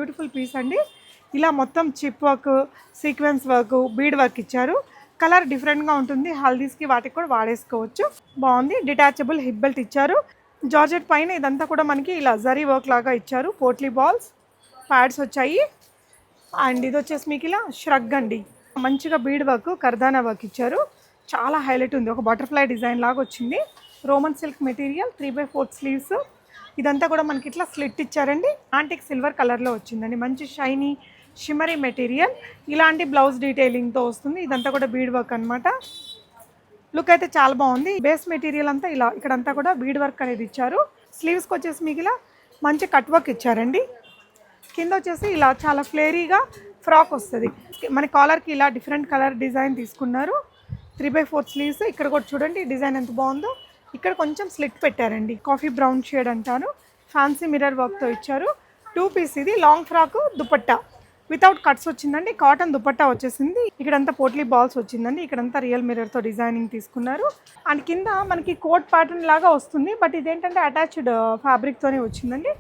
Beautiful piece అండి. ఇలా మొత్తం chip work, sequence work, bead work ఇచ్చారు. కలర్ డిఫరెంట్గా ఉంటుంది. హల్దీస్కి వాటికి కూడా వాడేసుకోవచ్చు. బాగుంది. డిటాచబుల్ హిప్ బెల్ట్ ఇచ్చారు. జార్జెట్ పైన ఇదంతా కూడా మనకి ఇలా జరీ వర్క్ లాగా ఇచ్చారు. పోట్లీ బాల్స్ ప్యాడ్స్ వచ్చాయి. అండ్ ఇది వచ్చేసి మీకు ఇలా ష్రగ్ అండి. మంచిగా బీడ్ వర్క్, కర్దానా వర్క్ ఇచ్చారు. చాలా హైలైట్ ఉంది. ఒక బటర్ఫ్లై డిజైన్ లాగా వచ్చింది. Roman silk material, 3/4 sleeves. ఇదంతా కూడా మనకి ఇట్లా స్లిట్ ఇచ్చారండి. ఆంటిక్ సిల్వర్ కలర్లో వచ్చిందండి. మంచి షైనీ షిమరీ మెటీరియల్. ఇలాంటి బ్లౌజ్ డీటెయిలింగ్తో వస్తుంది. ఇదంతా కూడా బీడ్ వర్క్ అనమాట. లుక్ అయితే చాలా బాగుంది. బేస్ మెటీరియల్ అంతా ఇలా ఇక్కడంతా కూడా బీడ్ వర్క్ అనేది ఇచ్చారు. స్లీవ్స్కి వచ్చేసి మీకు ఇలా మంచి కట్ వర్క్ ఇచ్చారండి. కింద వచ్చేసి ఇలా చాలా ఫ్లేరీగా ఫ్రాక్ వస్తుంది. మన కాలర్కి ఇలా డిఫరెంట్ కలర్ డిజైన్ తీసుకున్నారు. 3/4 స్లీవ్స్. ఇక్కడ కూడా చూడండి డిజైన్ ఎంత బాగుందో. ఇక్కడ కొంచెం స్లిట్ పెట్టారండి. కాఫీ బ్రౌన్ షేడ్ అంటారు. ఫ్యాన్సీ మిర్రర్ వర్క్తో ఇచ్చారు. 2 పీస్ ఇది. Long frock dupatta without cuts వచ్చిందండి. కాటన్ దుపట్టా వచ్చేసింది. ఇక్కడంతా పోట్లీ బాల్స్ వచ్చిందండి. ఇక్కడంతా రియల్ మిర్రర్తో డిజైనింగ్ తీసుకున్నారు. అండ్ కింద మనకి కోట్ ప్యాటర్న్ లాగా వస్తుంది. బట్ ఇదేంటంటే అటాచ్డ్ ఫ్యాబ్రిక్తోనే వచ్చిందండి.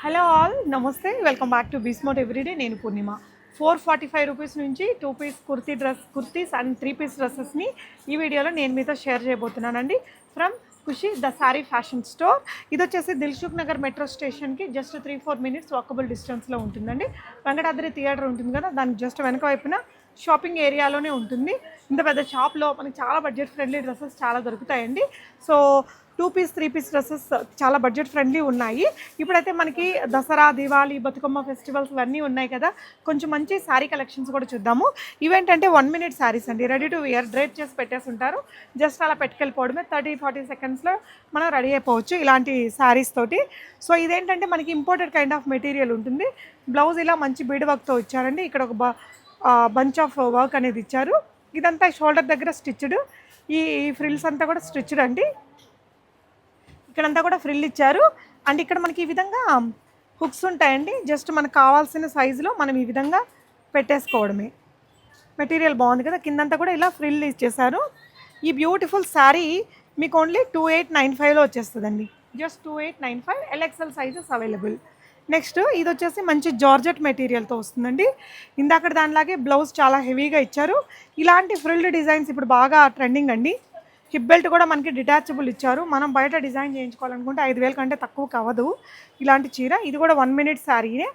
Hello all, namaste, welcome back to బిస్మోట్ ఎవ్రీడే. నేను పూర్ణిమ. 445 రూపీస్ నుంచి 2 పీస్ కుర్తీస్ అండ్ 3 పీస్ డ్రెస్సెస్ని ఈ వీడియోలో నేను మీతో షేర్ చేయబోతున్నానండి. From Khushi the sari fashion store. ఇది వచ్చేసి దిల్సుఖ్ నగర్ మెట్రో స్టేషన్కి జస్ట్ 3-4 మినిట్స్ వాకబుల్ డిస్టెన్స్లో ఉంటుందండి. వెంకటాద్రి థియేటర్ ఉంటుంది కదా, దానికి జస్ట్ వెనక వైపున షాపింగ్ ఏరియాలోనే ఉంటుంది. ఇంత పెద్ద షాప్లో మనకి చాలా బడ్జెట్ ఫ్రెండ్లీ డ్రెస్సెస్ చాలా దొరుకుతాయండి. సో 2 పీస్ 3 పీస్ డ్రెస్సెస్ చాలా బడ్జెట్ ఫ్రెండ్లీ ఉన్నాయి. ఇప్పుడైతే మనకి దసరా, దివాళీ, బతుకమ్మ ఫెస్టివల్స్ ఇవన్నీ ఉన్నాయి కదా, కొంచెం మంచి శారీ కలెక్షన్స్ కూడా చూద్దాము. ఇవేంటంటే 1 మినిట్ శారీస్ అండి. రెడీ టు వియర్, డ్రేప్ చేసి పెట్టేసి ఉంటారు. జస్ట్ అలా పెట్టుకెళ్ళిపోవడమే. 30-40 సెకండ్స్లో మనం రెడీ అయిపోవచ్చు ఇలాంటి శారీస్ తోటి. సో ఇదేంటంటే మనకి ఇంపోర్టెడ్ కైండ్ ఆఫ్ మెటీరియల్ ఉంటుంది. బ్లౌజ్ ఇలా మంచి బీడ్ వర్క్తో ఇచ్చారండి. ఇక్కడ ఒక బంచ్ ఆఫ్ వర్క్ అనేది ఇచ్చారు. ఇదంతా షోల్డర్ దగ్గర స్టిచ్డ్. ఈ ఫ్రిల్స్ అంతా కూడా స్టిచ్డ్ అండి. ఇక్కడంతా కూడా ఫ్రిల్ ఇచ్చారు. అండ్ ఇక్కడ మనకి ఈ విధంగా హుక్స్ ఉంటాయండి. జస్ట్ మనకు కావాల్సిన సైజులో మనం ఈ విధంగా పెట్టేసుకోవడమే. మెటీరియల్ బాగుంది కదా. కిందంతా కూడా ఇలా ఫ్రిల్ ఇచ్చేసారు. ఈ బ్యూటిఫుల్ శారీ మీకు ఓన్లీ 2895లో వచ్చేస్తుందండి. Just 2895. LXL sizes available. Next ఇది వచ్చేసి మంచి జార్జెట్ మెటీరియల్తో వస్తుందండి. ఇందాక దానిలాగే బ్లౌజ్ చాలా హెవీగా ఇచ్చారు. ఇలాంటి ఫ్రిల్డ్ డిజైన్స్ ఇప్పుడు బాగా ట్రెండింగ్ అండి. హిప్ బెల్ట్ కూడా మనకి డిటాచబుల్ ఇచ్చారు. మనం బయట డిజైన్ చేయించుకోవాలనుకుంటే 5,000 కంటే తక్కువకి అవ్వదు ఇలాంటి చీర. ఇది కూడా 1 మినిట్ శారీనే.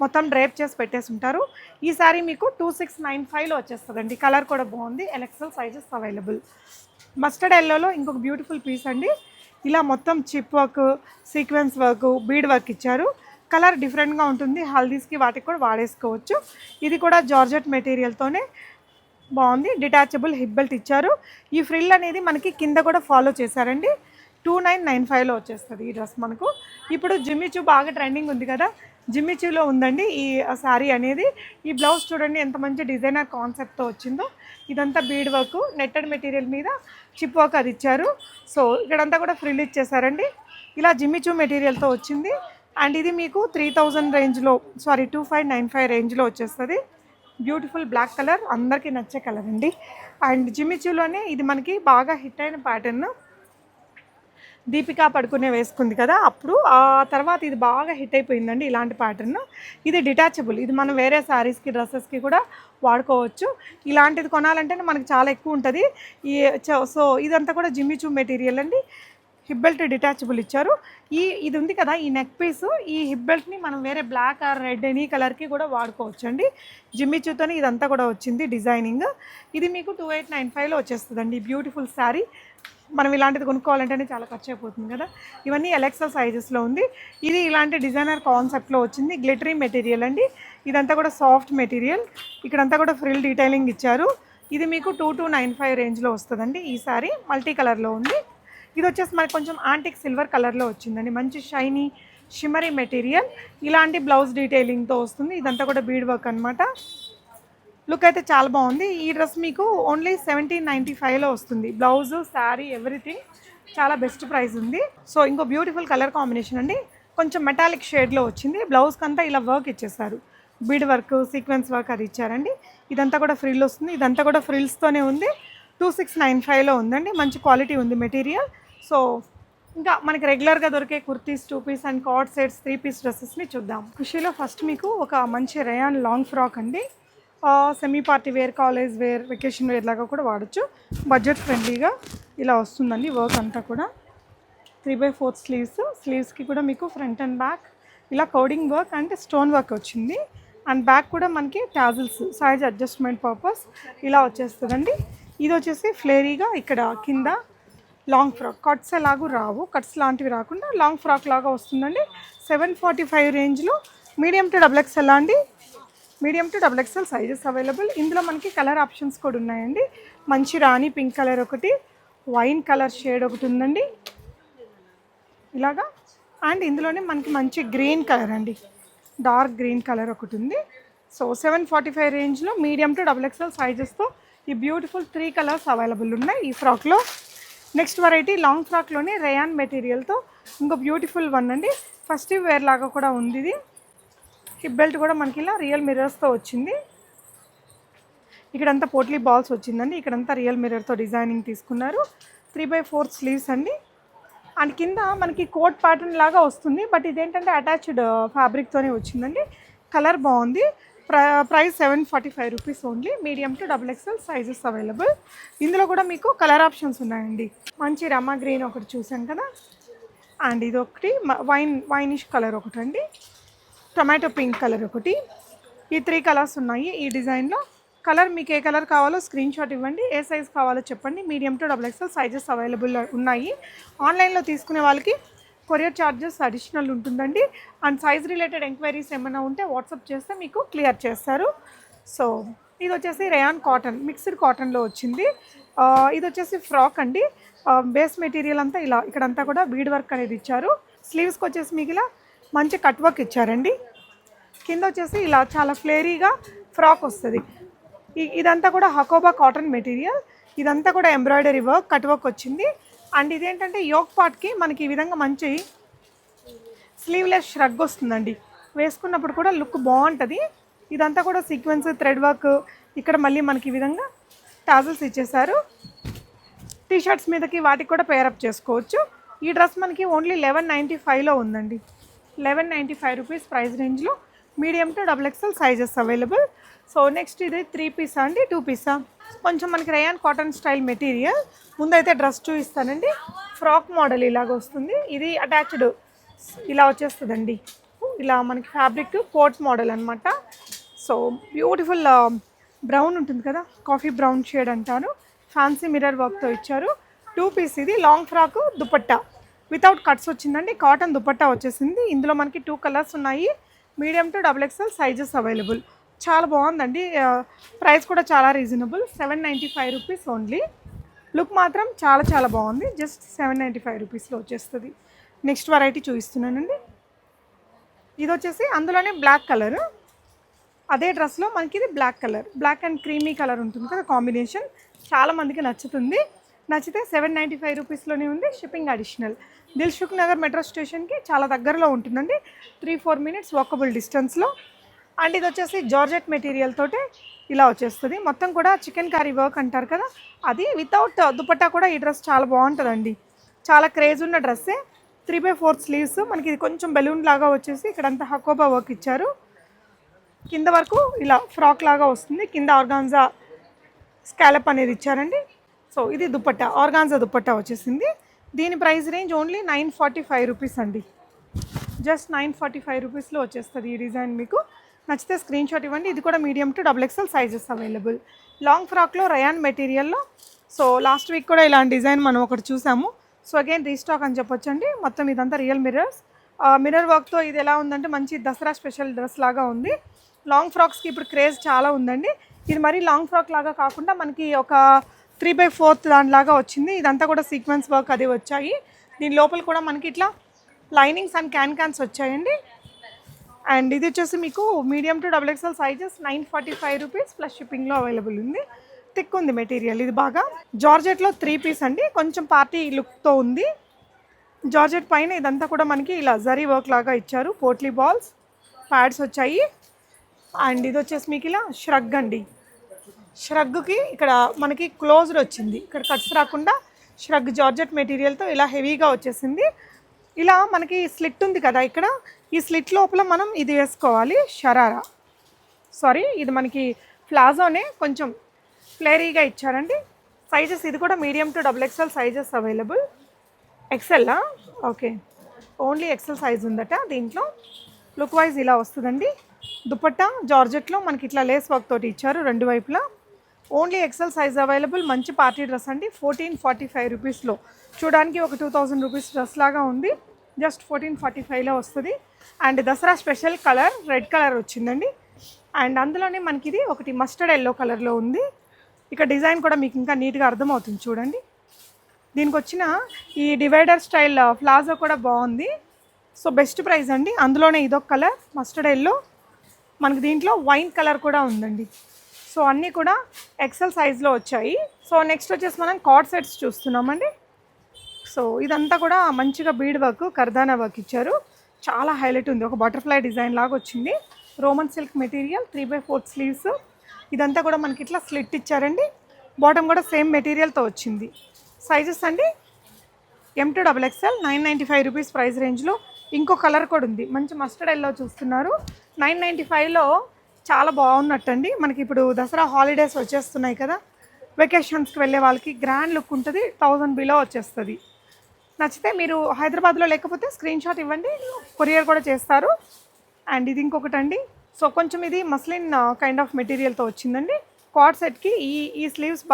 మొత్తం డ్రేప్ చేసి పెట్టేసి ఉంటారు. ఈ శారీ మీకు 2695లో వచ్చేస్తుందండి. కలర్ కూడా బాగుంది. LXL sizes available. మస్టర్డ్ ఎల్లోలో ఇంకొక బ్యూటిఫుల్ పీస్ అండి. ఇలా మొత్తం chip work, sequence work, bead work ఇచ్చారు. కలర్ డిఫరెంట్గా ఉంటుంది. హల్దీస్కి వాటికి కూడా వాడేసుకోవచ్చు. ఇది కూడా జార్జెట్ మెటీరియల్తోనే బాగుంది. డిటాచబుల్ హిప్ బెల్ట్ ఇచ్చారు. ఈ ఫ్రిల్ అనేది మనకి కింద కూడా ఫాలో చేశారండి. 2995లో వచ్చేస్తుంది ఈ డ్రెస్ మనకు. ఇప్పుడు జిమ్మిచూ బాగా ట్రెండింగ్ ఉంది కదా, జిమ్మిచూలో ఉందండి ఈ శారీ అనేది. ఈ బ్లౌజ్ చూడండి ఎంత మంచి డిజైనర్ కాన్సెప్ట్తో వచ్చిందో. ఇదంతా బీడ్ వర్క్, నెట్టెడ్ మెటీరియల్ మీద చిప్ వర్క్ అది ఇచ్చారు. సో ఇక్కడంతా కూడా ఫ్రిల్ ఇచ్చేసారండి. ఇలా జిమ్మిచూ మెటీరియల్తో వచ్చింది. అండ్ ఇది మీకు 3000 రేంజ్లో, 2595 రేంజ్లో వచ్చేస్తుంది. బ్యూటిఫుల్ బ్లాక్ కలర్, అందరికీ నచ్చే కలర్ అండి. అండ్ జిమ్మిచూలోనే ఇది మనకి బాగా హిట్ అయిన ప్యాటర్న్. దీపికా పడుకునే వేసుకుంది కదా, అప్పుడు ఆ తర్వాత ఇది బాగా హిట్ అయిపోయిందండి ఇలాంటి ప్యాటర్న్. ఇది డిటాచబుల్. ఇది మనం వేరే శారీస్కి, డ్రెస్సెస్కి కూడా వాడుకోవచ్చు. ఇలాంటిది కొనాలంటే మనకి చాలా ఎక్కువ ఉంటుంది. సో ఇదంతా కూడా జిమ్మిచూ మెటీరియల్ అండి. హిప్ బెల్ట్ డిటాచబుల్ ఇచ్చారు. ఇది ఉంది కదా ఈ నెక్ పీస్, ఈ హిప్ బెల్ట్ని మనం వేరే బ్లాక్ ఆర్ రెడ్ ఎనీ కలర్కి కూడా వాడుకోవచ్చు అండి. జిమ్మిచూతోని ఇదంతా కూడా వచ్చింది డిజైనింగ్. ఇది మీకు 2895లో వచ్చేస్తుందండి. బ్యూటిఫుల్ శారీ. మనం ఇలాంటిది కొనుక్కోవాలంటేనే చాలా ఖర్చు అయిపోతుంది కదా. ఇవన్నీ LXL సైజెస్లో ఉంది. ఇది ఇలాంటి డిజైనర్ కాన్సెప్ట్లో వచ్చింది. గ్లిటరీ మెటీరియల్ అండి. ఇదంతా కూడా సాఫ్ట్ మెటీరియల్. ఇక్కడంతా కూడా ఫ్రిల్ డీటెయిలింగ్ ఇచ్చారు. ఇది మీకు 2295 రేంజ్లో వస్తుందండి. ఈ శారీ మల్టీ కలర్లో ఉంది. ఇది వచ్చేసి మనకి కొంచెం ఆంటిక్ సిల్వర్ కలర్లో వచ్చిందండి. మంచి షైనీ షిమరీ మెటీరియల్. ఇలాంటి బ్లౌజ్ డీటెయిలింగ్తో వస్తుంది. ఇదంతా కూడా బీడ్ వర్క్ అనమాట. లుక్ అయితే చాలా బాగుంది. ఈ డ్రెస్ మీకు ఓన్లీ 1795లో వస్తుంది. బ్లౌజు, శారీ, ఎవ్రీథింగ్ చాలా బెస్ట్ ప్రైస్ ఉంది. సో ఇంకో బ్యూటిఫుల్ కలర్ కాంబినేషన్ అండి. కొంచెం మెటాలిక్ షేడ్లో వచ్చింది. బ్లౌజ్కి అంతా ఇలా వర్క్ ఇచ్చేసారు. బీడ్ వర్క్, సీక్వెన్స్ వర్క్ అది ఇచ్చారండి. ఇదంతా కూడా ఫ్రిల్ వస్తుంది. ఇదంతా కూడా ఫ్రిల్స్తోనే ఉంది. 2695లో ఉందండి. మంచి క్వాలిటీ ఉంది మెటీరియల్. సో ఇంకా మనకి రెగ్యులర్గా దొరికే kurtis, 2 piece and coord sets, 3 piece డ్రెస్సెస్ని చూద్దాం. ఖుషీలో ఫస్ట్ మీకు ఒక మంచి రేయాన్ లాంగ్ ఫ్రాక్ అండి. Semi party wear, college wear, vacation wear లాగా కూడా వాడచ్చు. బడ్జెట్ ఫ్రెండ్లీగా ఇలా వస్తుందండి. వర్క్ అంతా కూడా 3/4 స్లీవ్స్కి కూడా మీకు ఫ్రంట్ అండ్ బ్యాక్ ఇలా coding work and stone work వచ్చింది. అండ్ బ్యాక్ కూడా మనకి టాజిల్స్ సైజ్ అడ్జస్ట్మెంట్ పర్పస్ ఇలా వచ్చేస్తుందండి. ఇది వచ్చేసి ఫ్లేరీగా ఇక్కడ కింద లాంగ్ ఫ్రాక్, కట్స్ ఎలాగూ రావు, కట్స్ లాంటివి రాకుండా లాంగ్ ఫ్రాక్ లాగా వస్తుందండి. 745 రేంజ్లో మీడియం టు XXL అండి. Medium to XXL sizes available. ఇందులో మనకి కలర్ ఆప్షన్స్ కూడా ఉన్నాయండి. మంచి రాణి పింక్ కలర్ ఒకటి, వైన్ కలర్ షేడ్ ఒకటి ఉందండి ఇలాగా. అండ్ ఇందులోనే మనకి మంచి గ్రీన్ కలర్ అండి, డార్క్ గ్రీన్ కలర్ ఒకటి ఉంది. సో 745 రేంజ్లో మీడియం టు XXL సైజెస్తో ఈ బ్యూటిఫుల్ 3 కలర్స్ అవైలబుల్ ఉన్నాయి ఈ ఫ్రాక్లో. నెక్స్ట్ వెరైటీ లాంగ్ ఫ్రాక్లోనే రేయాన్ మెటీరియల్తో ఇంకో బ్యూటిఫుల్ వన్ అండి. ఫెస్టివ్ వేర్ లాగా కూడా ఉంది ఇది. హిప్ బెల్ట్ కూడా మనకి ఇలా రియల్ మిర్రర్స్తో వచ్చింది. ఇక్కడంతా పోట్లీ బాల్స్ వచ్చిందండి. ఇక్కడంతా రియల్ మిర్రర్తో డిజైనింగ్ తీసుకున్నారు. 3/4 స్లీవ్స్ అండి. అండ్ కింద మనకి కోట్ ప్యాటర్న్ లాగా వస్తుంది, బట్ ఇదేంటంటే అటాచ్డ్ ఫ్యాబ్రిక్తోనే వచ్చిందండి. కలర్ బాగుంది. Price 745 rupees only. Medium to XXL sizes available. ఇందులో కూడా మీకు కలర్ ఆప్షన్స్ ఉన్నాయండి. మంచి రమా గ్రీన్ ఒకటి చూసాం కదా, అండ్ ఇది ఒకటి వైనిష్ కలర్ ఒకటి అండి, టొమాటో పింక్ కలర్ ఒకటి. ఈ 3 కలర్స్ ఉన్నాయి ఈ డిజైన్లో. కలర్ మీకు ఏ కలర్ కావాలో స్క్రీన్ షాట్ ఇవ్వండి, ఏ సైజ్ కావాలో చెప్పండి. Medium to XXL sizes available ఉన్నాయి. ఆన్లైన్లో తీసుకునే వాళ్ళకి కొరియర్ ఛార్జెస్ అడిషనల్ ఉంటుందండి. అండ్ సైజ్ రిలేటెడ్ ఎంక్వైరీస్ ఏమైనా ఉంటే వాట్సాప్ చేస్తే మీకు క్లియర్ చేస్తారు. సో ఇది వచ్చేసి రేయాన్ కాటన్, మిక్స్డ్ కాటన్లో వచ్చింది. ఇది వచ్చేసి ఫ్రాక్ అండి. బేస్ మెటీరియల్ అంతా ఇలా ఇక్కడంతా కూడా బీడ్ వర్క్ అనేది ఇచ్చారు. స్లీవ్స్కి వచ్చేసి మీకు ఇలా మంచి కట్ వర్క్ ఇచ్చారండి. కింద వచ్చేసి ఇలా చాలా ఫ్లేరీగా ఫ్రాక్ వస్తుంది. ఇదంతా కూడా హకోబా కాటన్ మెటీరియల్. ఇదంతా కూడా ఎంబ్రాయిడరీ వర్క్, కట్ వర్క్ వచ్చింది. అండ్ ఇదేంటంటే యోక్ పార్ట్కి మనకి ఈ విధంగా మంచి స్లీవ్లెస్ ష్రగ్ వస్తుందండి. వేసుకున్నప్పుడు కూడా లుక్ బాగుంటుంది. ఇదంతా కూడా సీక్వెన్స్ థ్రెడ్ వర్క్. ఇక్కడ మళ్ళీ మనకి ఈ విధంగా టాజల్స్ ఇచ్చేసారు. టీషర్ట్స్ మీదకి వాటికి కూడా పేరప్ చేసుకోవచ్చు. ఈ డ్రెస్ మనకి ఓన్లీ 1195లో ఉందండి. 1195 రూపీస్ ప్రైస్ రేంజ్లో medium to XXL sizes available. So next ఇది 3 పీసా అండి, 2 పీసా. కొంచెం మనకి రేయాన్ కాటన్ స్టైల్ మెటీరియల్. ముందైతే డ్రెస్ చూపిస్తానండి. ఫ్రాక్ మోడల్ ఇలాగ వస్తుంది. ఇది అటాచ్డ్ ఇలా వచ్చేస్తుందండి. ఇలా మనకి ఫ్యాబ్రిక్ కోట్ మోడల్ అనమాట. సో బ్యూటిఫుల్ బ్రౌన్ ఉంటుంది కదా, కాఫీ బ్రౌన్ షేడ్ అంటారు. ఫ్యాన్సీ మిర్రర్ వర్క్తో ఇచ్చారు. 2 పీస్ ఇది. Long frock dupatta without cuts వచ్చిందండి. కాటన్ దుపట్టా వచ్చేసింది. ఇందులో మనకి 2 కలర్స్ ఉన్నాయి. Medium to XXL sizes available. చాలా బాగుందండి. ప్రైస్ కూడా చాలా రీజనబుల్, 795 రూపీస్ ఓన్లీ. లుక్ మాత్రం చాలా చాలా బాగుంది. జస్ట్ 795 రూపీస్లో వచ్చేస్తుంది. నెక్స్ట్ వెరైటీ చూపిస్తున్నానండి. ఇది వచ్చేసి అందులోనే బ్లాక్ కలర్. అదే డ్రెస్లో మనకి ఇది black colour, black and creamy colour ఉంటుంది కదా కాంబినేషన్. చాలామందికి నచ్చుతుంది. నచ్చితే 795 రూపీస్లోనే ఉంది. Shipping additional. Dilsukh Nagar metro స్టేషన్కి చాలా దగ్గరలో ఉంటుందండి. 3-4 మినిట్స్ వాకబుల్ డిస్టెన్స్లో. అండ్ ఇది వచ్చేసి జార్జెట్ మెటీరియల్ తోటే ఇలా వచ్చేస్తుంది. మొత్తం కూడా చికెన్ కర్రీ వర్క్ అంటారు కదా, అది వితౌట్ దుపట్టా కూడా ఈ డ్రెస్ చాలా బాగుంటుందండి. చాలా క్రేజ్ ఉన్న డ్రెస్సే. 3/4 స్లీవ్స్. మనకి ఇది కొంచెం బెలూన్ లాగా వచ్చేసి ఇక్కడంతా హకోబా వర్క్ ఇచ్చారు. కింద వరకు ఇలా ఫ్రాక్ లాగా వస్తుంది. కింద ఆర్గాన్జా స్కాలప్ అనేది ఇచ్చారండి. సో ఇది దుపట్టా, ఆర్గాన్జా దుపట్టా వచ్చేసింది. దీని ప్రైస్ రేంజ్ ఓన్లీ 945 రూపీస్ అండి. జస్ట్ 945 రూపీస్లో వచ్చేస్తుంది ఈ డిజైన్. మీకు నచ్చితే స్క్రీన్ షాట్ ఇవ్వండి. ఇది కూడా medium to XXL sizes available. Long ఫ్రాక్లో రేయాన్ మెటీరియల్లో. సో లాస్ట్ వీక్ కూడా ఇలాంటి డిజైన్ మనం ఒకటి చూసాము. సో అగైన్ రీస్టాక్ అని చెప్పొచ్చండి. మొత్తం ఇదంతా రియల్ మిర్రర్స్, మిర్రర్ వర్క్తో. ఇది ఎలా ఉందంటే మంచి దసరా స్పెషల్ డ్రెస్ లాగా ఉంది. లాంగ్ ఫ్రాక్స్కి ఇప్పుడు క్రేజ్ చాలా ఉందండి. ఇది మరీ లాంగ్ ఫ్రాక్ లాగా కాకుండా మనకి ఒక 3/4 దానిలాగా వచ్చింది. ఇదంతా కూడా సీక్వెన్స్ వర్క్ అది వచ్చాయి. దీని లోపల కూడా మనకి ఇట్లా లైనింగ్స్ అండ్ క్యాన్స్ వచ్చాయండి. అండ్ ఇది వచ్చేసి మీకు medium to XXL sizes 945 rupees plus షిప్పింగ్లో అవైలబుల్ ఉంది. థిక్ ఉంది మెటీరియల్. ఇది బాగా జార్జెట్లో 3 పీస్ అండి. కొంచెం పార్టీ లుక్తో ఉంది. జార్జెట్ పైన ఇదంతా కూడా మనకి ఇలా జరీ వర్క్ లాగా ఇచ్చారు. పోట్లీ బాల్స్ ప్యాడ్స్ వచ్చాయి. అండ్ ఇది వచ్చేసి మీకు ఇలా ష్రగ్ అండి. ష్రగ్కి ఇక్కడ మనకి క్లోజ్డ్ వచ్చింది. ఇక్కడ కట్స్ రాకుండా ష్రగ్ జార్జెట్ మెటీరియల్తో ఇలా హెవీగా వచ్చేసింది. ఇలా మనకి స్లిట్ ఉంది కదా ఇక్కడ, ఈ స్లిట్ లోపల మనం ఇది వేసుకోవాలి షరారా. సారీ, ఇది మనకి ప్లాజోనే కొంచెం ఫ్లేరీగా ఇచ్చారండి. సైజెస్ ఇది కూడా medium to XXL sizes available. ఎక్సెల్లా? ఓకే, ఓన్లీ ఎక్సెల్ సైజ్ ఉందట దీంట్లో. లుక్ వైజ్ ఇలా వస్తుందండి. దుపట్టా జార్జెట్లో మనకి ఇట్లా లేస్ వర్క్ తోటి ఇచ్చారు రెండు వైపులా. Only XL size available. మంచి పార్టీ డ్రెస్ అండి. 1445 రూపీస్లో. చూడడానికి ఒక 2000 రూపీస్ డ్రెస్ లాగా ఉంది. జస్ట్ 1445లో వస్తుంది. And Dasara special colour red colour వచ్చిందండి. అండ్ అందులోనే మనకి ఇది ఒకటి మస్టర్డ్ ఎల్లో కలర్లో ఉంది. ఇక్కడ డిజైన్ కూడా మీకు ఇంకా నీట్గా అర్థమవుతుంది చూడండి. దీనికి వచ్చిన ఈ డివైడర్ స్టైల్ ప్లాజో కూడా బాగుంది. సో బెస్ట్ ప్రైస్ అండి. అందులోనే ఇదొక కలర్ మస్టర్డ్ ఎల్లో. మనకి దీంట్లో వైన్ కలర్ కూడా ఉందండి. సో అన్నీ కూడా ఎక్సెల్ సైజ్లో వచ్చాయి. సో నెక్స్ట్ వచ్చేసి మనం కార్డ్ సెట్స్ చూస్తున్నామండి. సో ఇదంతా కూడా మంచిగా బీడ్ వర్క్, కర్దానా వర్క్ ఇచ్చారు. చాలా హైలైట్ ఉంది. ఒక బటర్ఫ్లై డిజైన్ లాగా వచ్చింది. Roman silk material, 3/4 sleeves. ఇదంతా కూడా మనకి ఇట్లా స్లిట్ ఇచ్చారండి. బాటమ్ కూడా సేమ్ మెటీరియల్తో వచ్చింది. సైజెస్ అండి M to XXL, 995 rupees price రేంజ్లో. ఇంకో కలర్ కూడా ఉంది, మంచి మస్టర్డ్ ఎల్లో చూస్తున్నారు. 995లో చాలా బాగున్నట్టండి. మనకి ఇప్పుడు దసరా హాలిడేస్ వచ్చేస్తున్నాయి కదా, వెకేషన్స్కి వెళ్ళే వాళ్ళకి గ్రాండ్ లుక్ ఉంటుంది. 1000 బిలో వచ్చేస్తుంది. నచ్చితే మీరు హైదరాబాద్లో లేకపోతే స్క్రీన్ షాట్ ఇవ్వండి, కొరియర్ కూడా చేస్తారు. అండ్ ఇది ఇంకొకటి అండి. సో కొంచెం ఇది మస్లిన్ కైండ్ ఆఫ్ మెటీరియల్తో వచ్చిందండి. కార్డ్ సెట్కి ఈ స్లీవ్స్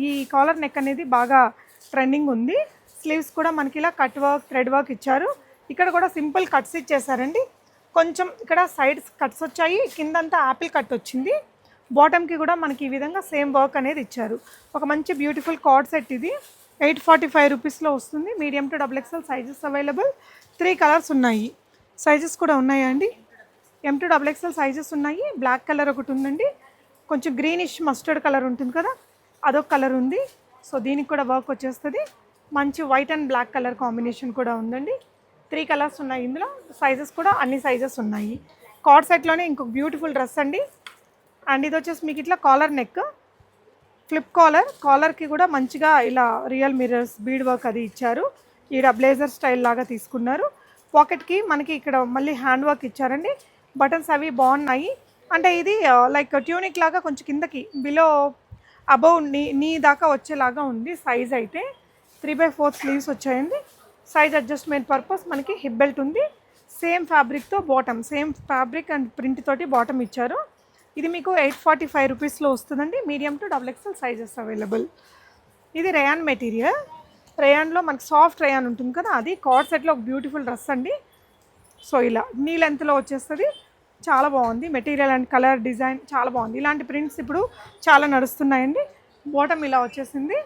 ఈ కాలర్ నెక్ అనేది బాగా ట్రెండింగ్ ఉంది. స్లీవ్స్ కూడా మనకి ఇలా కట్ వర్క్, థ్రెడ్ వర్క్ ఇచ్చారు. ఇక్కడ కూడా సింపుల్ కట్స్ ఇచ్చేసారండి. కొంచెం ఇక్కడ సైడ్స్ కట్స్ వచ్చాయి, కిందంతా యాపిల్ కట్ వచ్చింది. బాటమ్కి కూడా మనకి ఈ విధంగా సేమ్ వర్క్ అనేది ఇచ్చారు. ఒక మంచి బ్యూటిఫుల్ కార్డ్ సెట్ ఇది. 845 రూపీస్లో వస్తుంది. Medium to XXL sizes available. 3 colours ఉన్నాయి. సైజెస్ కూడా ఉన్నాయా అండి? M to XXL సైజెస్ ఉన్నాయి. బ్లాక్ కలర్ ఒకటి ఉందండి. కొంచెం గ్రీనిష్ మస్టర్డ్ కలర్ ఉంటుంది కదా, అదొక కలర్ ఉంది. సో దీనికి కూడా వర్క్ వచ్చేస్తుంది. మంచి white and black colour combination కూడా ఉందండి. 3 కలర్స్ ఉన్నాయి ఇందులో. సైజెస్ కూడా అన్ని సైజెస్ ఉన్నాయి. కార్డ్ సెట్లోనే ఇంకొక బ్యూటిఫుల్ డ్రెస్ అండి. అండ్ ఇది వచ్చేసి మీకు ఇట్లా కాలర్ నెక్, ఫ్లిప్ కాలర్. కాలర్కి కూడా మంచిగా ఇలా రియల్ మిర్రర్స్, బీడ్ వర్క్ అది ఇచ్చారు. ఈడ బ్లేజర్ స్టైల్ లాగా తీసుకున్నారు. పాకెట్కి మనకి ఇక్కడ మళ్ళీ హ్యాండ్ వర్క్ ఇచ్చారండి. బటన్స్ అవి బాగున్నాయి. అంటే ఇది లైక్ ట్యూనిక్ లాగా కొంచెం కిందకి బిలో అబౌవ్ నీ దాకా వచ్చేలాగా ఉంది. సైజ్ అయితే 3/4 స్లీవ్స్ వచ్చాయండి. సైజ్ అడ్జస్ట్మెంట్ పర్పస్ మనకి హిప్ బెల్ట్ ఉంది. సేమ్ ఫ్యాబ్రిక్తో bottom, same fabric and print తోటి బాటమ్ ఇచ్చారు. ఇది మీకు 845 రూపీస్లో వస్తుందండి. Medium to XXL sizes available. ఇది రేయాన్ మెటీరియల్. రేయాన్లో మనకి సాఫ్ట్ రేయాన్ ఉంటుంది కదా, అది కార్డ్ సెట్లో ఒక బ్యూటిఫుల్ డ్రెస్ అండి. సో ఇలా నీ లెంత్లో వచ్చేస్తుంది. చాలా బాగుంది మెటీరియల్ అండ్ కలర్ డిజైన్ చాలా బాగుంది. ఇలాంటి ప్రింట్స్ ఇప్పుడు చాలా నడుస్తున్నాయండి. బాటమ్ ఇలా వచ్చేసింది.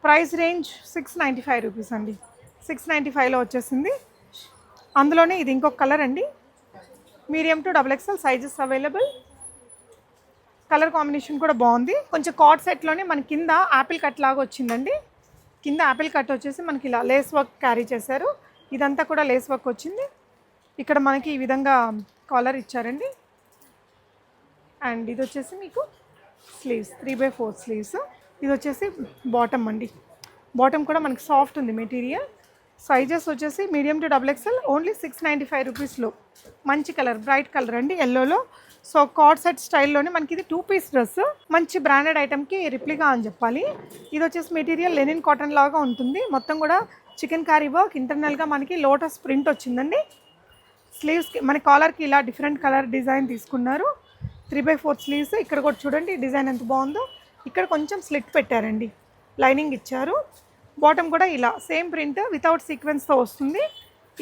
ప్రైస్ రేంజ్ 695 రూపీస్ అండి. 695లో వచ్చేసింది. అందులోనే ఇది ఇంకొక కలర్ అండి. Medium to XXL sizes available. Colour combination కూడా బాగుంది. కొంచెం కార్డ్ సెట్లోనే మన కింద యాపిల్ కట్ లాగా వచ్చిందండి. కింద యాపిల్ కట్ వచ్చేసి మనకి ఇలా లేస్ వర్క్ క్యారీ చేశారు. ఇదంతా కూడా లేస్ వర్క్ వచ్చింది. ఇక్కడ మనకి ఈ విధంగా కాలర్ ఇచ్చారండి. అండ్ ఇది వచ్చేసి మీకు స్లీవ్స్, 3/4 స్లీవ్స్. ఇది వచ్చేసి బాటమ్ అండి. బాటమ్ కూడా మనకి సాఫ్ట్ ఉంది మెటీరియల్. సైజెస్ వచ్చేసి మీడియం టు XXL. ఓన్లీ 695 రూపీస్లో. మంచి కలర్, బ్రైట్ కలర్ అండి, ఎల్లోలో. సో కార్డ్ సెట్ స్టైల్లోనే మనకి ఇది 2 పీస్ డ్రెస్. మంచి బ్రాండెడ్ ఐటమ్కి రిప్లికా అని చెప్పాలి. ఇది వచ్చేసి మెటీరియల్ లెనిన్ కాటన్ లాగా ఉంటుంది. మొత్తం కూడా చికెన్ కారీ వర్క్. ఇంటర్నల్గా మనకి లోటస్ ప్రింట్ వచ్చిందండి. స్లీవ్స్కి మన కాలర్కి ఇలా డిఫరెంట్ కలర్ డిజైన్ తీసుకున్నారు. 3/4 స్లీవ్స్. ఇక్కడ కూడా చూడండి డిజైన్ ఎంత బాగుందో. ఇక్కడ కొంచెం స్లిట్ పెట్టారండి, లైనింగ్ ఇచ్చారు. బాటమ్ కూడా ఇలా సేమ్ ప్రింట్ వితౌట్ సీక్వెన్స్తో వస్తుంది.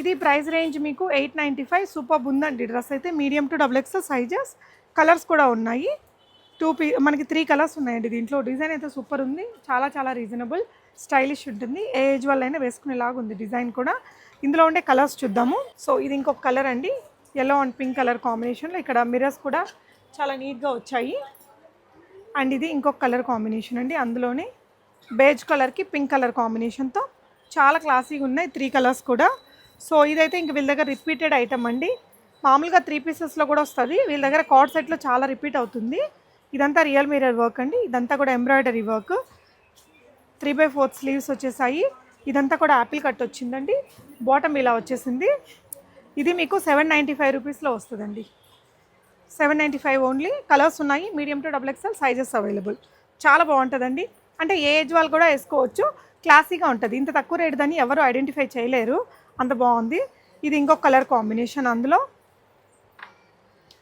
ఇది ప్రైస్ రేంజ్ మీకు 895. సూపర్ ఉందండి డ్రెస్ అయితే. Medium to XXL sizes. Colours కూడా ఉన్నాయి. మనకి 3 కలర్స్ ఉన్నాయండి దీంట్లో. డిజైన్ అయితే సూపర్ ఉంది. చాలా చాలా రీజనబుల్, స్టైలిష్ ఉంటుంది. ఏ ఏజ్ వల్ల అయినా వేసుకునేలాగా ఉంది డిజైన్ కూడా. ఇందులో ఉండే కలర్స్ చూద్దాము. సో ఇది ఇంకొక కలర్ అండి, ఎల్లో అండ్ పింక్ కలర్ కాంబినేషన్లో. ఇక్కడ మిర్రర్స్ కూడా చాలా నీట్గా వచ్చాయి. అండ్ ఇది ఇంకొక కలర్ కాంబినేషన్ అండి. అందులోనే బేజ్ కలర్కి పింక్ కలర్ కాంబినేషన్తో చాలా క్లాసీగా ఉన్నాయి. 3 కలర్స్ కూడా. సో ఇదైతే ఇంక వీళ్ళ దగ్గర రిపీటెడ్ ఐటమ్ అండి. మామూలుగా 3 పీసెస్లో కూడా వస్తుంది. వీళ్ళ దగ్గర కార్డ్ సెట్లో చాలా రిపీట్ అవుతుంది. ఇదంతా రియల్ మిర్రర్ వర్క్ అండి. ఇదంతా కూడా ఎంబ్రాయిడరీ వర్క్. 3/4 స్లీవ్స్ వచ్చేసాయి. ఇదంతా కూడా యాపిల్ కట్ వచ్చిందండి. బాటమ్ ఇలా వచ్చేసింది. ఇది మీకు 795 రూపీస్లో వస్తుందండి. 795 ఓన్లీ. కలర్స్ ఉన్నాయి, medium to XXL sizes available. చాలా బాగుంటుందండి. అంటే ఏ ఏజ్ వాళ్ళు కూడా వేసుకోవచ్చు. క్లాసీగా ఉంటుంది. ఇంత తక్కువ రేట్ దాన్ని ఎవరు ఐడెంటిఫై చేయలేరు, అంత బాగుంది. ఇది ఇంకొక కలర్ కాంబినేషన్. అందులో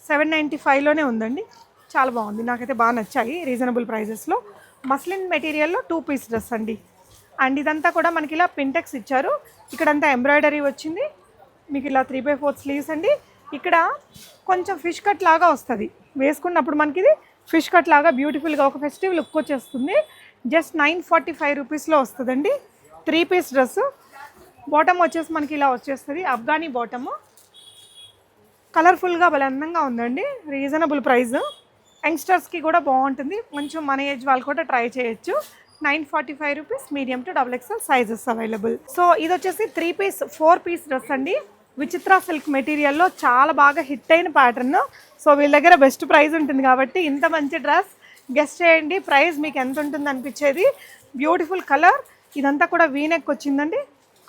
795లోనే ఉందండి. చాలా బాగుంది, నాకైతే బాగా నచ్చాయి. రీజనబుల్ ప్రైజెస్లో మస్లిన్ మెటీరియల్లో 2 పీస్ డ్రెస్ అండి. అండ్ ఇదంతా కూడా మనకి ఇలా పింటెక్స్ ఇచ్చారు. ఇక్కడంతా ఎంబ్రాయిడరీ వచ్చింది. మీకు ఇలా 3/4 స్లీవ్స్ అండి. ఇక్కడ కొంచెం ఫిష్ కట్ లాగా వస్తుంది వేసుకున్నప్పుడు. మనకి ఇది ఫిష్ కట్ లాగా బ్యూటిఫుల్గా ఒక ఫెస్టివ్ లుక్ వచ్చేస్తుంది. జస్ట్ 945 రూపీస్లో వస్తుందండి. 3 పీస్ డ్రెస్. బాటమ్ వచ్చేసి మనకి ఇలా వచ్చేస్తుంది, అఫ్ఘానీ బాటము. కలర్ఫుల్గా భలే అందంగా ఉందండి. రీజనబుల్ ప్రైస్, యంగ్స్టర్స్కి కూడా బాగుంటుంది. కొంచెం మన ఏజ్ వాళ్ళు కూడా ట్రై చేయొచ్చు. 945 rupees, medium to XXL sizes available. So ఇది వచ్చేసి 3 పీస్ 4 పీస్ డ్రెస్ అండి. విచిత్ర సిల్క్ మెటీరియల్లో చాలా బాగా హిట్ అయిన ప్యాటర్న్. సో వీళ్ళ దగ్గర బెస్ట్ ప్రైస్ ఉంటుంది కాబట్టి ఇంత మంచి డ్రెస్ గెస్ట్ చేయండి, ప్రైస్ మీకు ఎంత ఉంటుంది అనిపించేది. Beautiful colour. ఇదంతా కూడా వీనెక్ వచ్చిందండి.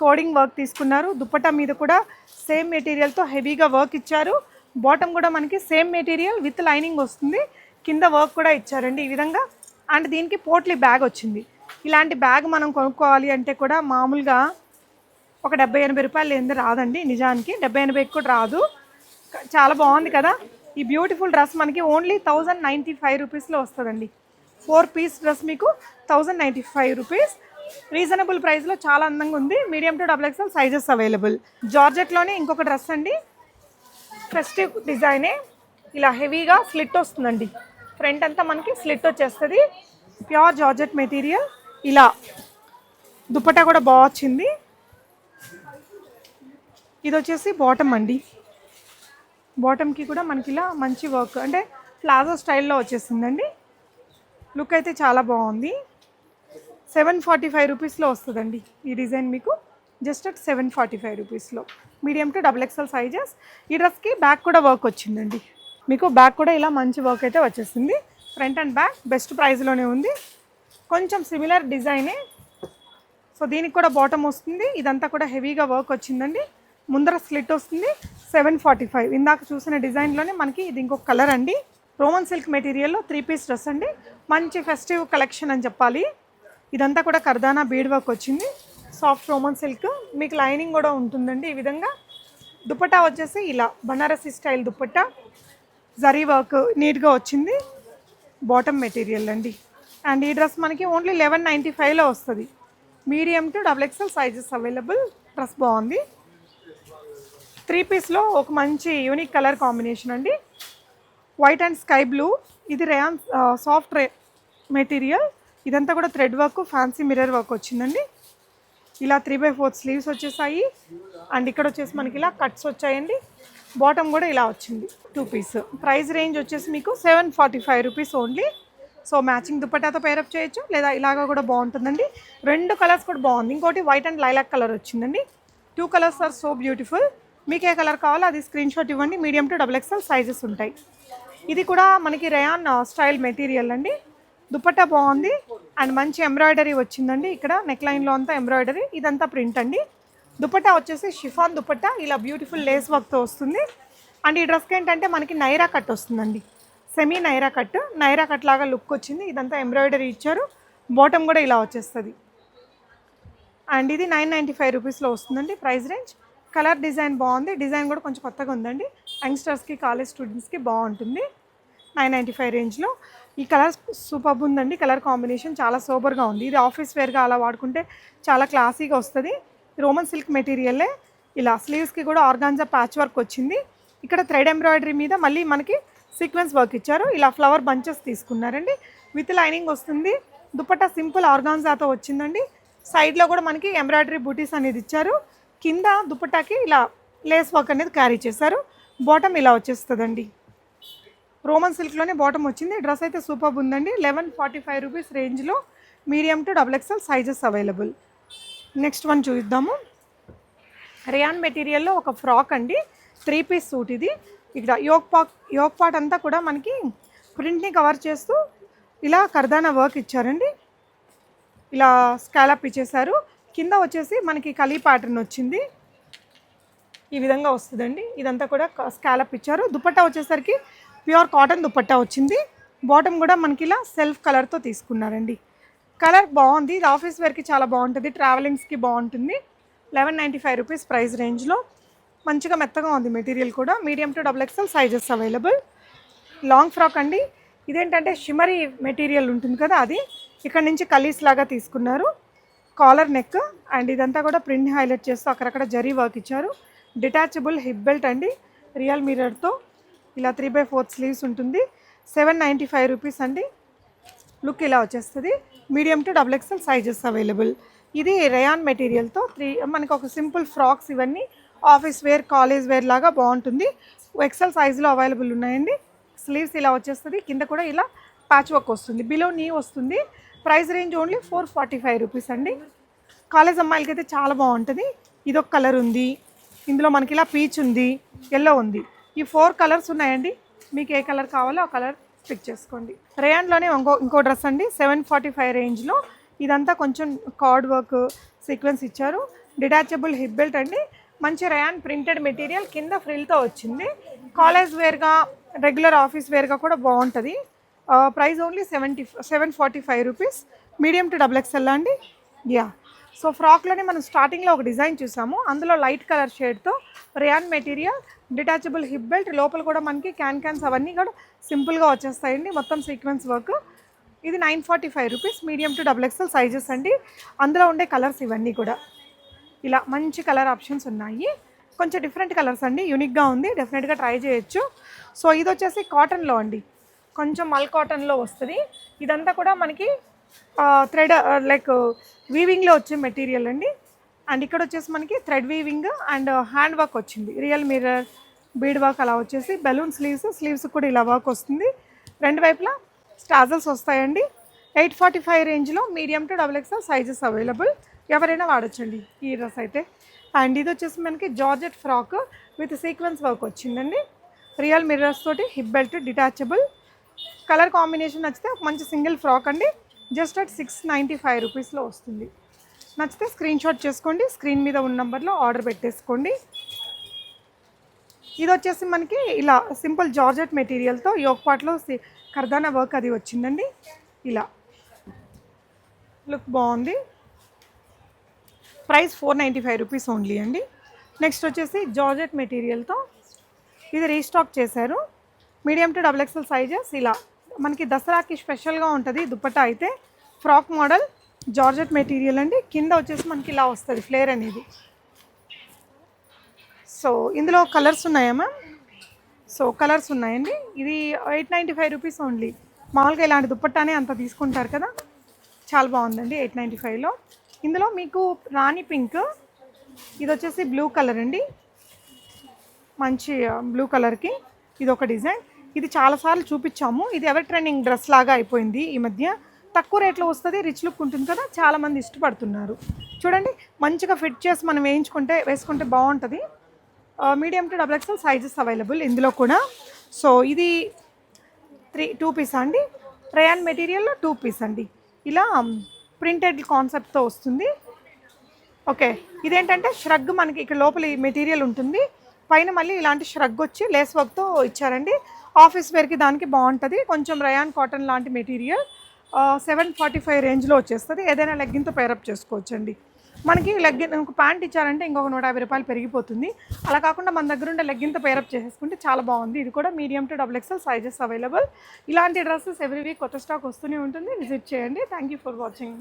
కోడింగ్ వర్క్ తీసుకున్నారు. దుప్పటా మీద కూడా సేమ్ మెటీరియల్తో హెవీగా వర్క్ ఇచ్చారు. బాటమ్ కూడా మనకి సేమ్ మెటీరియల్ విత్ లైనింగ్ వస్తుంది. కింద వర్క్ కూడా ఇచ్చారండి ఈ విధంగా. అండ్ దీనికి పోట్లీ బ్యాగ్ వచ్చింది. ఇలాంటి బ్యాగ్ మనం కొనుక్కోవాలి అంటే కూడా మామూలుగా ఒక 70-80 రూపాయలు ఏంది రాదండి. నిజానికి 70-80 కూడా రాదు. చాలా బాగుంది కదా. ఈ బ్యూటిఫుల్ డ్రెస్ మనకి ఓన్లీ 1095 రూపీస్లో వస్తుందండి. 4 పీస్ డ్రెస్ మీకు 1095 రూపీస్. రీజనబుల్ ప్రైస్లో చాలా అందంగా ఉంది. Medium to XXL sizes available. జార్జెట్లోనే ఇంకొక డ్రెస్ అండి. ఫెస్టివ్ డిజైనే. ఇలా హెవీగా స్లిట్ వస్తుందండి. ఫ్రంట్ అంతా మనకి స్లిట్ వచ్చేస్తుంది. Pure georgette material. ఇలా దుప్పటా కూడా బాగా వచ్చింది. ఇది వచ్చేసి బాటమ్ అండి. బాటమ్కి కూడా మనకి ఇలా మంచి వర్క్, అంటే ప్లాజో స్టైల్లో వచ్చేసిందండి. లుక్ అయితే చాలా బాగుంది. 745 రూపీస్లో వస్తుందండి ఈ డిజైన్ మీకు. జస్ట్ అట్ 745 రూపీస్లో, మీడియం టు XXL సైజెస్. ఈ డ్రెస్కి బ్యాక్ కూడా వర్క్ వచ్చిందండి. మీకు బ్యాక్ కూడా ఇలా మంచి వర్క్ అయితే వచ్చేసింది. ఫ్రంట్ అండ్ బ్యాక్ బెస్ట్ ప్రైస్లోనే ఉంది. కొంచెం సిమిలర్ డిజైనే. సో దీనికి కూడా బాటమ్ వస్తుంది. ఇదంతా కూడా హెవీగా వర్క్ వచ్చిందండి. ముందర స్లిట్ వస్తుంది. 745. ఇందాక చూసిన డిజైన్లోనే మనకి ఇది ఇంకొక కలర్ అండి. రోమన్ సిల్క్ మెటీరియల్లో 3 పీస్ డ్రెస్ అండి. మంచి ఫెస్టివ్ కలెక్షన్ అని చెప్పాలి. ఇదంతా కూడా కర్దానా బీడ్ వర్క్ వచ్చింది. Soft Roman silk. మీకు లైనింగ్ కూడా ఉంటుందండి ఈ విధంగా. దుపట్టా వచ్చేసి ఇలా బనారసి స్టైల్ దుపట్టా. జరీ వర్క్ నీట్గా వచ్చింది. బాటమ్ మెటీరియల్ అండి. అండ్ ఈ డ్రెస్ మనకి ఓన్లీ 1195లో వస్తుంది. Medium to XXL sizes available. Dress బాగుంది. 3 పీస్లో ఒక మంచి యూనిక్ కలర్ కాంబినేషన్ అండి. White and sky blue. ఇది రేయాన్ సాఫ్ట్ మెటీరియల్. ఇదంతా కూడా thread work, fancy mirror work వచ్చిందండి. ఇలా 3/4 స్లీవ్స్ వచ్చేసాయి. అండ్ ఇక్కడ వచ్చేసి మనకి ఇలా కట్స్ వచ్చాయండి. బాటమ్ కూడా ఇలా వచ్చింది. 2 పీస్. ప్రైస్ రేంజ్ వచ్చేసి మీకు 745 రూపీస్ ఓన్లీ. సో మ్యాచింగ్ దుపట్టాతో పేరప్ చేయొచ్చు, లేదా ఇలాగా కూడా బాగుంటుందండి. 2 కలర్స్ కూడా బాగుంది. ఇంకోటి వైట్ అండ్ లైలాక్ కలర్ వచ్చిందండి. 2 కలర్స్ ఆర్ సో బ్యూటిఫుల్. మీకు ఏ కలర్ కావాలో అది స్క్రీన్ షాట్ ఇవ్వండి. మీడియం టు XXL సైజెస్ ఉంటాయి. ఇది కూడా మనకి రేయాన్ స్టైల్ మెటీరియల్ అండి. దుపట్టా బాగుంది. అండ్ మంచి ఎంబ్రాయిడరీ వచ్చిందండి. ఇక్కడ నెక్ లైన్లో అంతా ఎంబ్రాయిడరీ. ఇదంతా ప్రింట్ అండి. దుపట్టా వచ్చేసి షిఫాన్ దుపట్టా. ఇలా బ్యూటిఫుల్ లేస్ వర్క్తో వస్తుంది. అండ్ ఈ డ్రెస్కి ఏంటంటే మనకి నైరా కట్ వస్తుందండి. Semi Naira cut. Naira cut లాగా లుక్ వచ్చింది. ఇదంతా ఎంబ్రాయిడరీ ఇచ్చారు. బాటమ్ కూడా ఇలా వచ్చేస్తుంది. అండ్ ఇది 995 రూపీస్లో వస్తుందండి ప్రైస్ రేంజ్. కలర్ డిజైన్ బాగుంది. డిజైన్ కూడా కొంచెం కొత్తగా ఉందండి. యంగ్స్టర్స్కి, కాలేజ్ స్టూడెంట్స్కి బాగుంటుంది. 995 రేంజ్లో. ఈ కలర్ సూపర్ ఉందండి. కలర్ కాంబినేషన్ చాలా సూపర్గా ఉంది. ఇది ఆఫీస్ వేర్గా అలా వాడుకుంటే చాలా క్లాసీగా వస్తుంది. రోమన్ సిల్క్ మెటీరియల్లే. ఇలా స్లీవ్స్కి కూడా ఆర్గాన్జా ప్యాచ్ వర్క్ వచ్చింది. ఇక్కడ థ్రెడ్ ఎంబ్రాయిడరీ మీద మళ్ళీ మనకి సీక్వెన్స్ వర్క్ ఇచ్చారు. ఇలా ఫ్లవర్ బంచెస్ తీసుకున్నారండి. విత్ లైనింగ్ వస్తుంది. దుపట్టా సింపుల్ ఆర్గాన్జాతో వచ్చిందండి. సైడ్లో కూడా మనకి ఎంబ్రాయిడరీ బూటీస్ అనేది ఇచ్చారు. కింద దుపట్టాకి ఇలా లేస్ వర్క్ అనేది క్యారీ చేశారు. బాటమ్ ఇలా వచ్చేస్తుందండి. రోమన్ సిల్క్లోనే బాటమ్ వచ్చింది. డ్రెస్ అయితే సూపర్ ఉందండి. 1145 రూపీస్ రేంజ్లో, medium to XXL sizes available. Next one చూద్దాము. రేయాన్ మెటీరియల్లో ఒక ఫ్రాక్ అండి. 3 పీస్ సూట్ ఇది. ఇక్కడ యోక్ పార్ట్ అంతా కూడా మనకి ప్రింట్ని కవర్ చేస్తూ ఇలా కర్దానా వర్క్ ఇచ్చారండి. ఇలా స్కాలప్ ఇచ్చేసారు. కింద వచ్చేసి మనకి కలీ ప్యాటర్న్ వచ్చింది. ఈ విధంగా వస్తుందండి. ఇదంతా కూడా స్కాలప్ ఇచ్చారు. దుపట్టా వచ్చేసరికి ప్యూర్ కాటన్ దుపట్టా వచ్చింది. బాటమ్ కూడా మనకి ఇలా సెల్ఫ్ కలర్తో తీసుకున్నారండి. కలర్ బాగుంది. ఇది ఆఫీస్ వేర్కి చాలా బాగుంటుంది, ట్రావెలింగ్స్కి బాగుంటుంది. 1195 రూపీస్ ప్రైస్ రేంజ్లో. మంచిగా మెత్తగా ఉంది మెటీరియల్ కూడా. Medium to XXL sizes available. Long frock అండి. ఇదేంటంటే షిమరీ మెటీరియల్ ఉంటుంది కదా, అది ఇక్కడ నుంచి కలీస్ లాగా తీసుకున్నారు. కాలర్ నెక్ అండ్ ఇదంతా కూడా ప్రింట్ హైలైట్ చేస్తూ అక్కడక్కడ జరీ వర్క్ ఇచ్చారు. డిటాచబుల్ హిప్ బెల్ట్ అండి, రియల్ మిర్రర్తో. ఇలా 3/4 స్లీవ్స్ ఉంటుంది. 795 రూపీస్ అండి. లుక్ ఇలా వచ్చేస్తుంది. Medium to XXL sizes available. ఇది రేయాన్ మెటీరియల్తో మనకి ఒక సింపుల్ ఫ్రాక్స్, ఇవన్నీ ఆఫీస్ వేర్, కాలేజ్ వేర్ లాగా బాగుంటుంది. ఎక్సెల్ సైజులో అవైలబుల్ ఉన్నాయండి. స్లీవ్స్ ఇలా వచ్చేస్తుంది. కింద కూడా ఇలా ప్యాచ్ వర్క్ వస్తుంది. బిలో నీ వస్తుంది. ప్రైస్ రేంజ్ ఓన్లీ 445 రూపీస్ అండి. కాలేజ్ అమ్మాయిలకి అయితే చాలా బాగుంటుంది. ఇదొక కలర్ ఉంది, ఇందులో మనకి ఇలా పీచ్ ఉంది, ఎల్లో ఉంది. ఈ 4 కలర్స్ ఉన్నాయండి. మీకు ఏ కలర్ కావాలో ఆ కలర్ పిక్ చేసుకోండి. రేయాన్లోనే ఇంకో డ్రెస్ అండి, 745 రేంజ్లో. ఇదంతా కొంచెం కార్డ్ వర్క్ సీక్వెన్స్ ఇచ్చారు. డిటాచబుల్ హిప్ బెల్ట్ అండి. మంచి రేయాన్ ప్రింటెడ్ మెటీరియల్, కింద ఫ్రిల్తో వచ్చింది. కాలేజ్ వేర్గా, రెగ్యులర్ ఆఫీస్ వేర్గా కూడా బాగుంటుంది. Price only 745 rupees. Medium to XXL అండి. యా. సో ఫ్రాక్లోనే మనం స్టార్టింగ్లో ఒక డిజైన్ చూసాము. అందులో లైట్ కలర్ షేడ్తో rayon material, detachable hip belt, లోపల కూడా మనకి క్యాన్స్ అవన్నీ కూడా సింపుల్గా వచ్చేస్తాయండి. మొత్తం సీక్వెన్స్ వర్క్. ఇది 945 rupees. Medium to XXL sizes అండి. అందులో ఉండే కలర్స్ ఇవన్నీ కూడా ఇలా మంచి కలర్ ఆప్షన్స్ ఉన్నాయి. కొంచెం డిఫరెంట్ కలర్స్ అండి, యూనిక్గా ఉంది, డెఫినెట్గా ట్రై చేయొచ్చు. సో ఇది వచ్చేసి కాటన్లో అండి, కొంచెం మల్ కాటన్లో వస్తుంది. ఇదంతా కూడా మనకి థ్రెడ్ లైక్ వీవింగ్లో వచ్చే మెటీరియల్ అండి. అండ్ ఇక్కడ వచ్చేసి మనకి thread weaving and hand work వచ్చింది. రియల్ మిర్రర్, బీడ్ వర్క్ అలా వచ్చేసి బెలూన్ స్లీవ్స్ కూడా ఇలా వర్క్ వస్తుంది. రెండు వైపులా స్టాజల్స్ వస్తాయండి. 845 రేంజ్లో. Medium to XXL sizes available. ఎవరైనా వాడచ్చండి ఈ డ్రెస్ అయితే. అండ్ ఇది వచ్చేసి మనకి georgette frock with sequence work వచ్చిందండి. రియల్ మిర్రర్స్ తోటి hip belt, detachable. Colour combination నచ్చితే ఒక మంచి సింగిల్ ఫ్రాక్ అండి. జస్ట్ అట్ 695 రూపీస్లో వస్తుంది. నచ్చితే స్క్రీన్ షాట్ చేసుకోండి, స్క్రీన్ మీద ఉన్న నెంబర్లో ఆర్డర్ పెట్టేసుకోండి. ఇది వచ్చేసి మనకి ఇలా సింపుల్ జార్జెట్ మెటీరియల్తో యోక్ పార్ట్లో కర్దానా వర్క్ అది వచ్చిందండి. ఇలా లుక్ బాగుంది. ప్రైస్ 495 రూపీస్ ఓన్లీ అండి. నెక్స్ట్ వచ్చేసి జార్జెట్ మెటీరియల్తో ఇది రీస్టాక్ చేశారు. Medium to XXL sizes. ఇలా మనకి దసరాకి స్పెషల్గా ఉంటుంది దుపట్టా అయితే. ఫ్రాక్ మోడల్ జార్జెట్ మెటీరియల్ అండి. కింద వచ్చేసి మనకి ఇలా వస్తుంది ఫ్లేర్ అనేది. సో ఇందులో కలర్స్ ఉన్నాయా మ్యామ్? సో కలర్స్ ఉన్నాయండి. ఇది 895 రూపీస్ ఓన్లీ. మామూలుగా ఇలాంటి దుపట్టానే అంత తీసుకుంటారు కదా, చాలా బాగుందండి 895లో. ఇందులో మీకు రాణి పింక్, ఇది వచ్చేసి బ్లూ కలర్ అండి. మంచి బ్లూ కలర్కి ఇది ఒక డిజైన్. ఇది చాలాసార్లు చూపించాము. ఇది ఎవర్ ట్రెండింగ్ డ్రెస్ లాగా అయిపోయింది ఈ మధ్య. తక్కువ రేట్లో వస్తుంది, రిచ్ లుక్ ఉంటుంది కదా, చాలామంది ఇష్టపడుతున్నారు. చూడండి, మంచిగా ఫిట్ చేసి మనం వేసుకుంటే బాగుంటుంది. Medium to XXL sizes available ఇందులో కూడా. సో ఇది 2 పీస్ అండి. రేయాన్ మెటీరియల్లో 2 పీస్ అండి. ఇలా ప్రింటెడ్ కాన్సెప్ట్తో వస్తుంది. ఓకే, ఇదేంటంటే ష్రగ్, మనకి ఇక్కడ లోపల ఈ మెటీరియల్ ఉంటుంది, పైన మళ్ళీ ఇలాంటి ష్రగ్ వచ్చి లేస్ వర్క్తో ఇచ్చారండి. ఆఫీస్ వేర్కి దానికి బాగుంటుంది. కొంచెం రేయాన్ కాటన్ లాంటి మెటీరియల్. 745 రేంజ్లో వచ్చేస్తుంది. ఏదైనా లెగ్గిన్తో పేరప్ చేసుకోవచ్చండి. మనకి లెగ్గిన్ ఒక ప్యాంట్ ఇచ్చారంటే ఇంకొక 150 రూపాయలు పెరిగిపోతుంది. అలా కాకుండా మన దగ్గర ఉండే లెగ్గిన్తో పేరప్ చేసేసుకుంటే చాలా బాగుంది. ఇది కూడా medium to XXL sizes available. ఇలాంటి డ్రెస్సెస్ ఎవ్రీ వీక్ కొత్త స్టాక్ వస్తూనే ఉంటుంది. విజిట్ చేయండి. Thank you for watching.